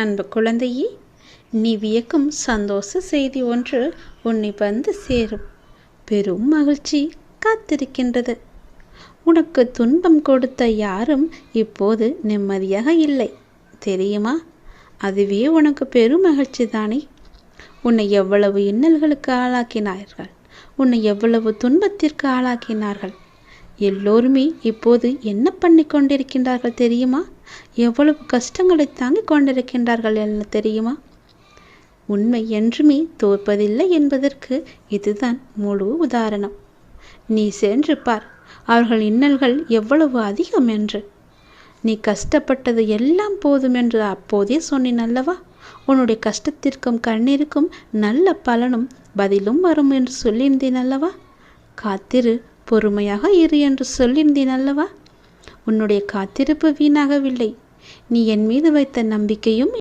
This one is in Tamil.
அன்பு குழந்தையே, நீ வியக்கும் சந்தோஷ செய்தி ஒன்று உன்னை வந்து சேரும். பெரும் மகிழ்ச்சி காத்திருக்கின்றது. உனக்கு துன்பம் கொடுத்த யாரும் இப்போது நிம்மதியாக இல்லை தெரியுமா? அதுவே உனக்கு பெரும் மகிழ்ச்சி தானே. உன்னை எவ்வளவு இன்னல்களுக்கு ஆளாக்கினார்கள், உன்னை எவ்வளவு துன்பத்திற்கு ஆளாக்கினார்கள். எல்லோருமே இப்போது என்ன பண்ணி கொண்டிருக்கின்றார்கள் தெரியுமா? எவ்வளவு கஷ்டங்களை தாங்கிக் கொண்டிருக்கின்றார்கள் என்ன தெரியுமா? உண்மை என்றுமே தோற்பதில்லை என்பதற்கு இதுதான் முழு உதாரணம். நீ சென்று பார், அவர்கள் இன்னல்கள் எவ்வளவு அதிகம் என்று. நீ கஷ்டப்பட்டது எல்லாம் போதும் என்று அப்போதே சொன்னேன் அல்லவா? உன்னுடைய கஷ்டத்திற்கும் கண்ணீருக்கும் நல்ல பலனும் பதிலும் வரும் என்று சொல்லியிருந்தேன் அல்லவா? காத்திரு, பொறுமையாக இரு என்று சொல்லியிருந்தேன் அல்லவா? உன்னுடைய காத்திருப்பு வீணாகவில்லை. நீ என் மீது வைத்த நம்பிக்கையும்